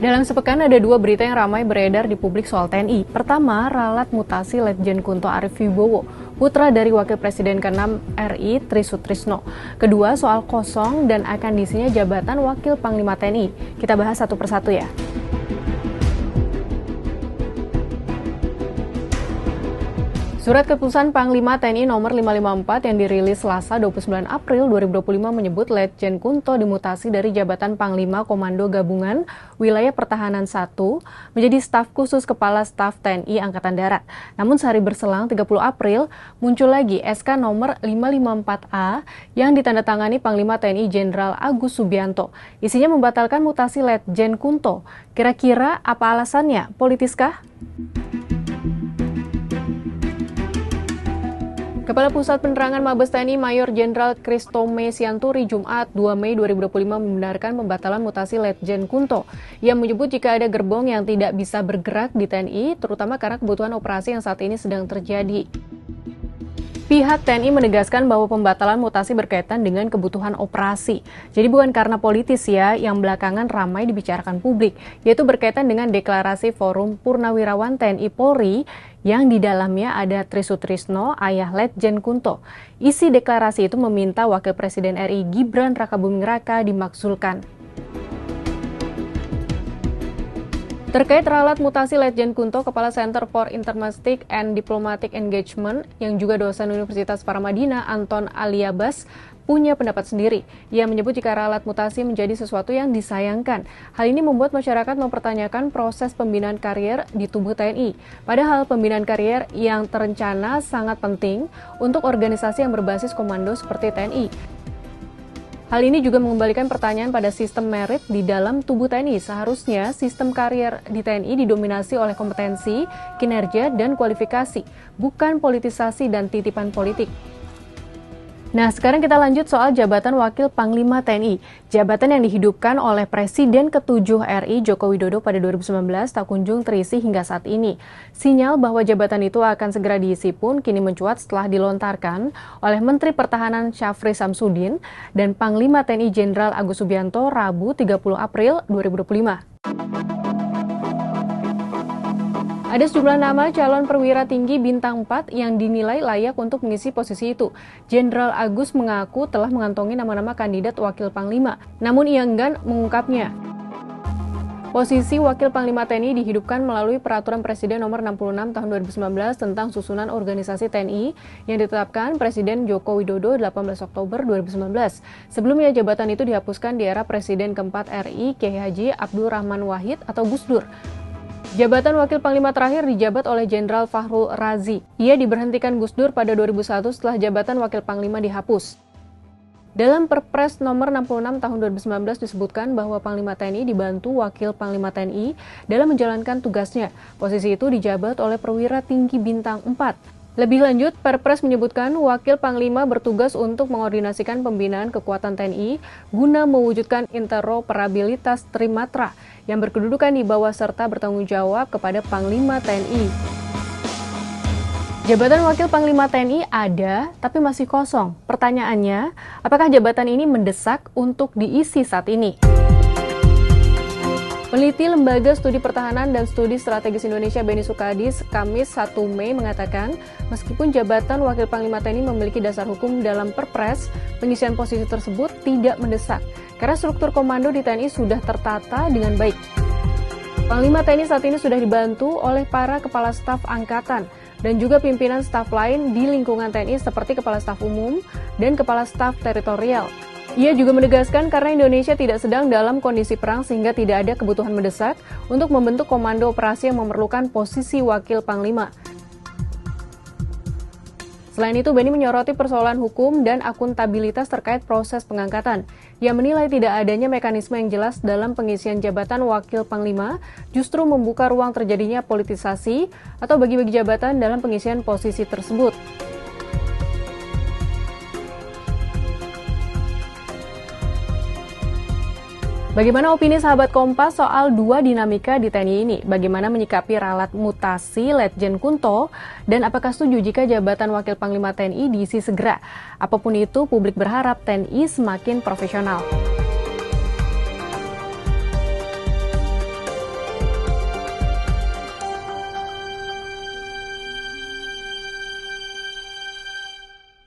Dalam sepekan ada dua berita yang ramai beredar di publik soal TNI. Pertama, ralat mutasi Letjen Kunto Arief Wibowo, putra dari Wakil Presiden ke-6 RI Tri Sutrisno. Kedua, soal kosong dan akan diisinya jabatan Wakil Panglima TNI. Kita bahas satu persatu ya. Surat keputusan Panglima TNI nomor 554 yang dirilis Selasa 29 April 2025 menyebut Letjen Kunto dimutasi dari jabatan Panglima Komando Gabungan Wilayah Pertahanan 1 menjadi staf khusus Kepala Staf TNI Angkatan Darat. Namun sehari berselang 30 April muncul lagi SK nomor 554A yang ditandatangani Panglima TNI Jenderal Agus Subianto. Isinya membatalkan mutasi Letjen Kunto. Kira-kira apa alasannya? Politiskah? Kepala Pusat Penerangan Mabes TNI Mayor Jenderal Kristome Sianturi Jumat 2 Mei 2025 membenarkan pembatalan mutasi Letjen Kunto. Ia menyebut jika ada gerbong yang tidak bisa bergerak di TNI, terutama karena kebutuhan operasi yang saat ini sedang terjadi. Pihak TNI menegaskan bahwa pembatalan mutasi berkaitan dengan kebutuhan operasi. Jadi bukan karena politis ya, yang belakangan ramai dibicarakan publik, yaitu berkaitan dengan deklarasi Forum Purnawirawan TNI Polri yang di dalamnya ada Tri Sutrisno, ayah Letjen Kunto. Isi deklarasi itu meminta Wakil Presiden RI Gibran Rakabuming Raka dimakzulkan. Terkait ralat mutasi Letjen Kunto, Kepala Center for Intermestic and Diplomatic Engagement yang juga dosen Universitas Paramadina Anton Aliabas punya pendapat sendiri. Ia menyebut jika ralat mutasi menjadi sesuatu yang disayangkan. Hal ini membuat masyarakat mempertanyakan proses pembinaan karier di tubuh TNI. Padahal pembinaan karier yang terencana sangat penting untuk organisasi yang berbasis komando seperti TNI. Hal ini juga mengembalikan pertanyaan pada sistem merit di dalam tubuh TNI. Seharusnya sistem karier di TNI didominasi oleh kompetensi, kinerja, dan kualifikasi, bukan politisasi dan titipan politik. Nah, sekarang kita lanjut soal jabatan Wakil Panglima TNI. Jabatan yang dihidupkan oleh Presiden ke-7 RI Joko Widodo pada 2019 tak kunjung terisi hingga saat ini. Sinyal bahwa jabatan itu akan segera diisi pun kini mencuat setelah dilontarkan oleh Menteri Pertahanan Syafri Samsudin dan Panglima TNI Jenderal Agus Subianto Rabu 30 April 2025. Ada sejumlah nama calon perwira tinggi bintang 4 yang dinilai layak untuk mengisi posisi itu. Jenderal Agus mengaku telah mengantongi nama-nama kandidat Wakil Panglima, namun ia enggan mengungkapnya. Posisi Wakil Panglima TNI dihidupkan melalui Peraturan Presiden Nomor 66 Tahun 2019 tentang susunan organisasi TNI yang ditetapkan Presiden Joko Widodo 18 Oktober 2019. Sebelumnya jabatan itu dihapuskan di era Presiden keempat RI Kiai Haji Abdul Rahman Wahid atau Gus Dur. Jabatan Wakil Panglima terakhir dijabat oleh Jenderal Fahrul Razi. Ia diberhentikan Gus Dur pada 2001 setelah jabatan Wakil Panglima dihapus. Dalam Perpres Nomor 66 Tahun 2019 disebutkan bahwa Panglima TNI dibantu Wakil Panglima TNI dalam menjalankan tugasnya. Posisi itu dijabat oleh perwira tinggi bintang 4. Lebih lanjut, Perpres menyebutkan Wakil Panglima bertugas untuk mengordinasikan pembinaan kekuatan TNI guna mewujudkan interoperabilitas Trimatra yang berkedudukan di bawah serta bertanggung jawab kepada Panglima TNI. Jabatan Wakil Panglima TNI ada, tapi masih kosong. Pertanyaannya, apakah jabatan ini mendesak untuk diisi saat ini? Peneliti Lembaga Studi Pertahanan dan Studi Strategis Indonesia Beni Sukadis Kamis 1 Mei mengatakan, meskipun jabatan Wakil Panglima TNI memiliki dasar hukum dalam Perpres, pengisian posisi tersebut tidak mendesak, karena struktur komando di TNI sudah tertata dengan baik. Panglima TNI saat ini sudah dibantu oleh para Kepala Staf Angkatan dan juga pimpinan staf lain di lingkungan TNI seperti Kepala Staf Umum dan Kepala Staf Teritorial. Ia juga menegaskan karena Indonesia tidak sedang dalam kondisi perang sehingga tidak ada kebutuhan mendesak untuk membentuk komando operasi yang memerlukan posisi Wakil Panglima. Selain itu, Beni menyoroti persoalan hukum dan akuntabilitas terkait proses pengangkatan. Ia menilai tidak adanya mekanisme yang jelas dalam pengisian jabatan Wakil Panglima justru membuka ruang terjadinya politisasi atau bagi-bagi jabatan dalam pengisian posisi tersebut. Bagaimana opini sahabat Kompas soal dua dinamika di TNI ini? Bagaimana menyikapi ralat mutasi Letjen Kunto? Dan apakah setuju jika jabatan Wakil Panglima TNI diisi segera? Apapun itu, publik berharap TNI semakin profesional.